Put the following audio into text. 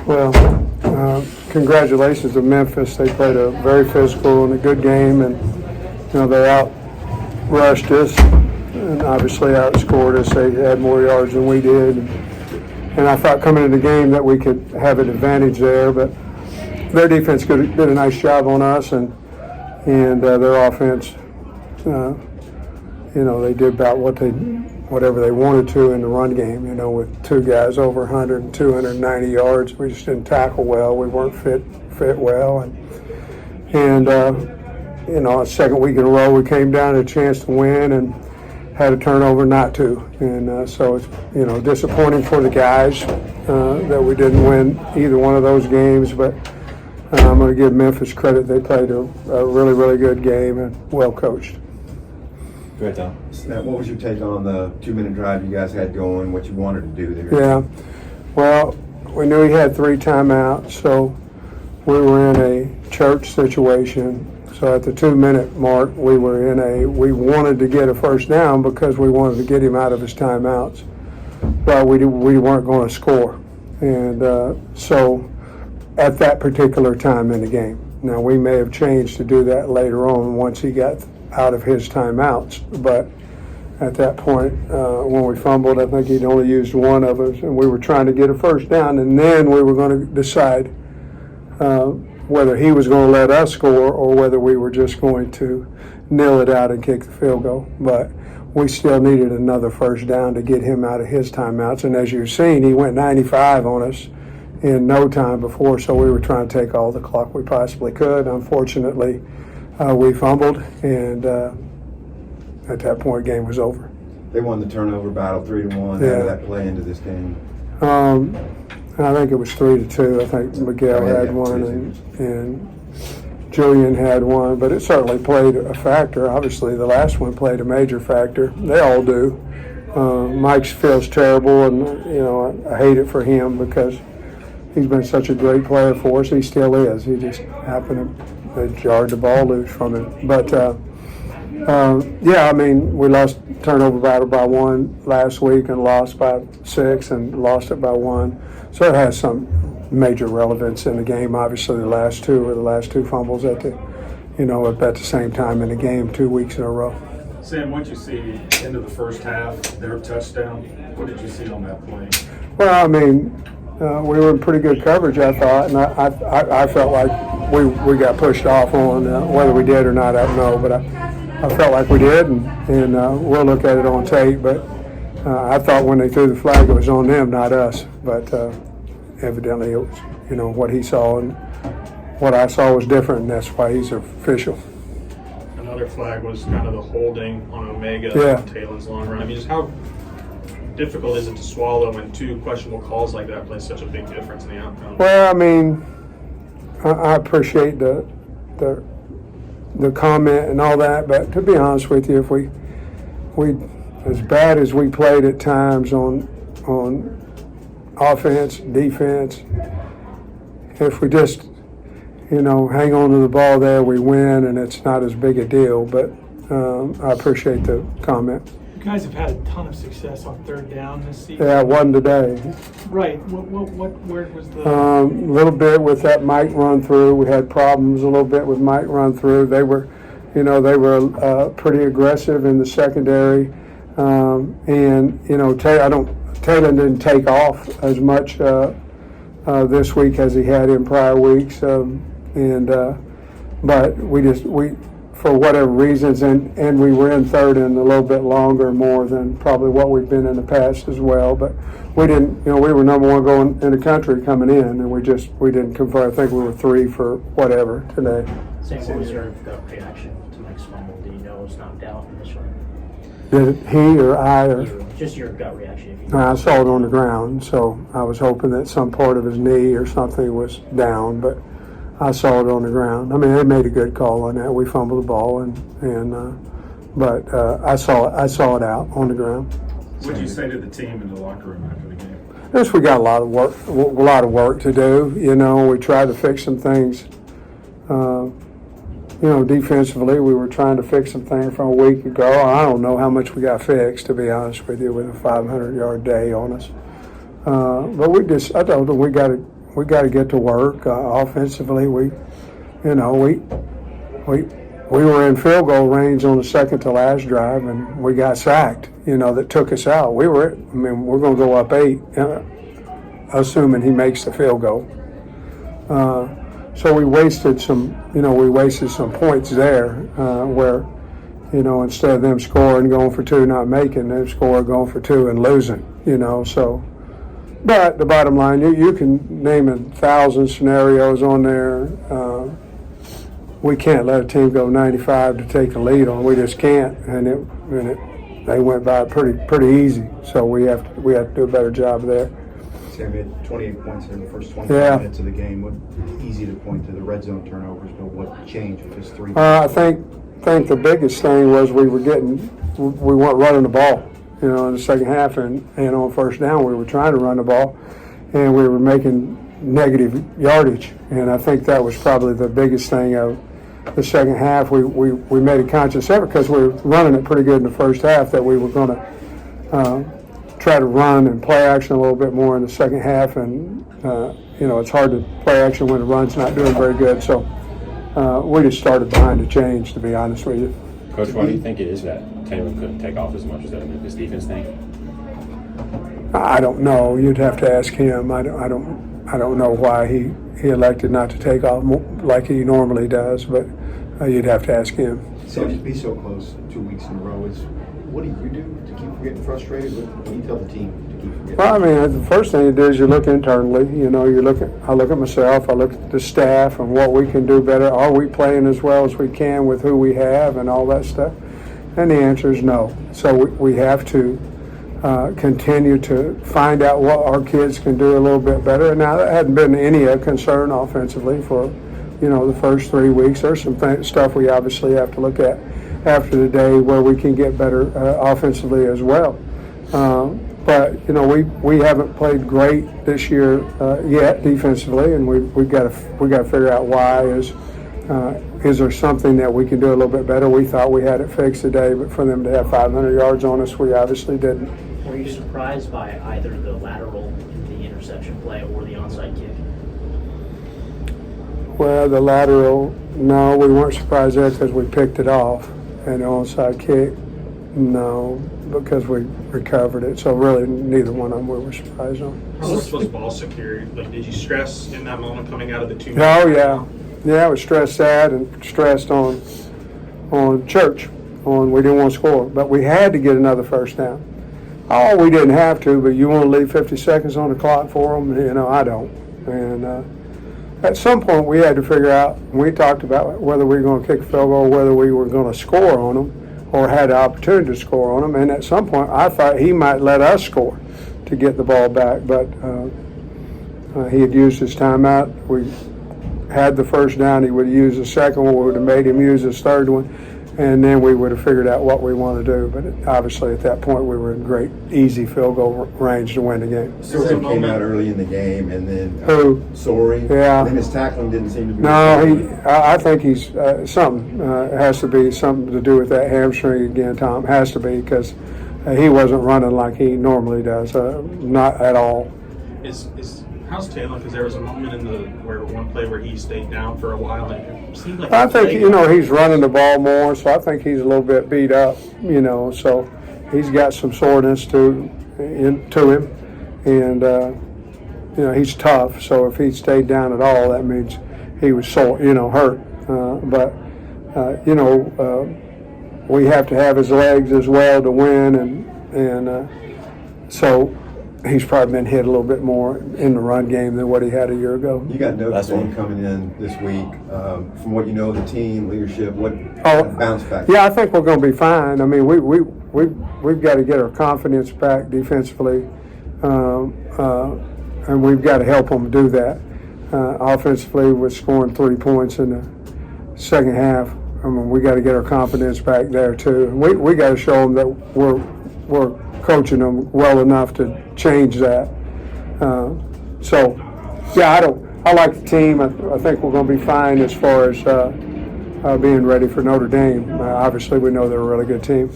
Well, congratulations to Memphis. They played a very physical and a good game, and they out-rushed us and obviously outscored us. They had more yards than we did, and I thought coming into the game that we could have an advantage there, but their defense did a nice job on us, and their offense, they did about whatever they wanted to in the run game, with two guys over 100 and 290 yards. We just didn't tackle well. We weren't fit well. And a second week in a row, we came down to a chance to win and had a turnover not to. And so it's, disappointing for the guys that we didn't win either one of those games. But I'm going to give Memphis credit. They played a really, really good game and well coached. Go ahead, Tom. What was your take on the 2-minute drive you guys had going, what you wanted to do there? Yeah, well, we knew he had 3 timeouts, so we were in a church situation. So at the 2-minute mark, we wanted to get a first down because we wanted to get him out of his timeouts, but we weren't going to score. And so at that particular time in the game. Now, we may have changed to do that later on once he got out of his timeouts, but at that point, when we fumbled, I think he'd only used one of us, and we were trying to get a first down, and then we were going to decide whether he was going to let us score or whether we were just going to nil it out and kick the field goal. But we still needed another first down to get him out of his timeouts, and as you've seen, he went 95 on us in no time before, so we were trying to take all the clock we possibly could. Unfortunately, we fumbled, and at that point, the game was over. They won the turnover battle 3-1. How did that play into this game? I think it was 3-2. I think Miguel had one, and Julian had one, but it certainly played a factor. Obviously, the last one played a major factor. They all do. Mike feels terrible, and I hate it for him because he's been such a great player for us. He still is. He just happened to jarred the ball loose from him. But we lost turnover battle by 1 last week and lost by 6 and lost it by 1. So it has some major relevance in the game. Obviously, the last two fumbles at the same time in the game 2 weeks in a row. Sam, what did you see into the first half, their touchdown? What did you see on that play? Well, we were in pretty good coverage, I thought, and I felt like we got pushed off on whether we did or not, I don't know, but I felt like we did, and we'll look at it on tape, but I thought when they threw the flag it was on them, not us, but evidently it was, what he saw and what I saw was different, and that's why he's official. Another flag was kind of the holding on Omega on Taylor's long run. Just how difficult is it to swallow when 2 questionable calls like that play such a big difference in the outcome? Well, I appreciate the comment and all that, but to be honest with you, if we as bad as we played at times on offense, defense, if we just hang on to the ball there, we win, and it's not as big a deal. But I appreciate the comment. You guys have had a ton of success on 3rd down this season. Yeah, it wasn't today. Right. Where was the? A little bit with that Mike run through. We had problems a little bit with Mike run through. They were pretty aggressive in the secondary, Taylor didn't take off as much this week as he had in prior weeks, but we for whatever reasons, and we were in 3rd and a little bit longer, more than probably what we've been in the past as well. But we didn't, we were number 1 going in the country coming in, and we didn't convert. I think we were 3 for whatever today. Sam, what was your gut reaction to Mike's fumble? Did you know it was knocked out in this one? Did he or I or? Just your gut reaction. If you I saw it on the ground, so I was hoping that some part of his knee or something was down, but I saw it on the ground. They made a good call on that. We fumbled the ball, but I saw it out on the ground. What did you say to the team in the locker room after the game? Yes, we got a lot of work to do. We tried to fix some things. Defensively, we were trying to fix some things from a week ago. I don't know how much we got fixed, to be honest with you, with a 500-yard day on us. But I told them we we got to get to work offensively. We were in field goal range on the second to last drive, and we got sacked. That took us out. We're going to go up 8, assuming he makes the field goal. So we wasted some points there where, instead of them scoring, going for 2, not making, they score going for 2 and losing. So. But the bottom line, you can name 1,000 scenarios on there. We can't let a team go 95 to take the lead on. We just can't, and they went by pretty easy. So we have to do a better job there. Sam, we had 28 points in the first 25 Yeah. minutes of the game. Easy to point to the red zone turnovers, but what changed with this 3? I think the biggest thing was we weren't running the ball. In the second half, and on first down, we were trying to run the ball, and we were making negative yardage. And I think that was probably the biggest thing of the second half. We made a conscious effort because we were running it pretty good in the first half that we were going to try to run and play action a little bit more in the second half. And it's hard to play action when the run's not doing very good. So we just started behind the change, to be honest with you. Coach, why do you think it is that Taylor couldn't take off as much as that Memphis defense thing? I don't know. You'd have to ask him. I don't know why he elected not to take off like he normally does, but you'd have to ask him. Sam, to be so close 2 weeks in a row, what do you do to keep from getting frustrated? What do you tell the team to keep from getting Well, the first thing you do is you look internally. I look at myself, I look at the staff and what we can do better. Are we playing as well as we can with who we have and all that stuff? And the answer is no. So we have to continue to find out what our kids can do a little bit better. And now that hadn't been any concern offensively for, the first 3 weeks. There's some stuff we obviously have to look at after the day where we can get better offensively as well. But we haven't played great this year yet defensively, and we've got to figure out why. Is there something that we can do a little bit better? We thought we had it fixed today, but for them to have 500 yards on us, we obviously didn't. Were you surprised by either the lateral in the interception play or the onside kick? Well, the lateral, no, we weren't surprised there because we picked it off, and the onside kick, no, because we recovered it. So really, neither one of them we were surprised on. How much was ball security? Like, did you stress in that moment coming out of the 2? Oh yeah. I was stressed that and stressed on Church. We didn't want to score, but we had to get another first down. Oh, we didn't have to, but you want to leave 50 seconds on the clock for them? I don't. And at some point, we had to figure out. We talked about whether we were going to kick a field goal, whether we were going to score on them, or had the opportunity to score on them. And at some point, I thought he might let us score to get the ball back, but he had used his timeout. We had the first down, he would have used the second one, we would have made him use his third one, and then we would have figured out what we want to do. But obviously at that point we were in great, easy field goal range to win the game. Sorry came out early in the game, and then Who? Sorry. Yeah. And then his tackling didn't seem to be. No, I think he's something. It has to be something to do with that hamstring again, Tom. It has to be, because he wasn't running like he normally does, not at all. How's Taylor? Because there was a moment in one play where he stayed down for a while, and it seemed like I think he's running the ball more, so I think he's a little bit beat up. So he's got some soreness to him, and he's tough. So if he stayed down at all, that means he was sore, hurt. But we have to have his legs as well to win, and so. He's probably been hit a little bit more in the run game than what he had a year ago. You got Notre Dame coming in this week. From what you know, the team leadership, what bounce back? Yeah, I think we're going to be fine. I mean, we've got to get our confidence back defensively, and we've got to help them do that. Offensively, we're scoring 3 points in the second half. I mean, we got to get our confidence back there too. We got to show them that we're coaching them well enough to change that. I like the team. I think we're going to be fine as far as being ready for Notre Dame. Obviously, we know they're a really good team.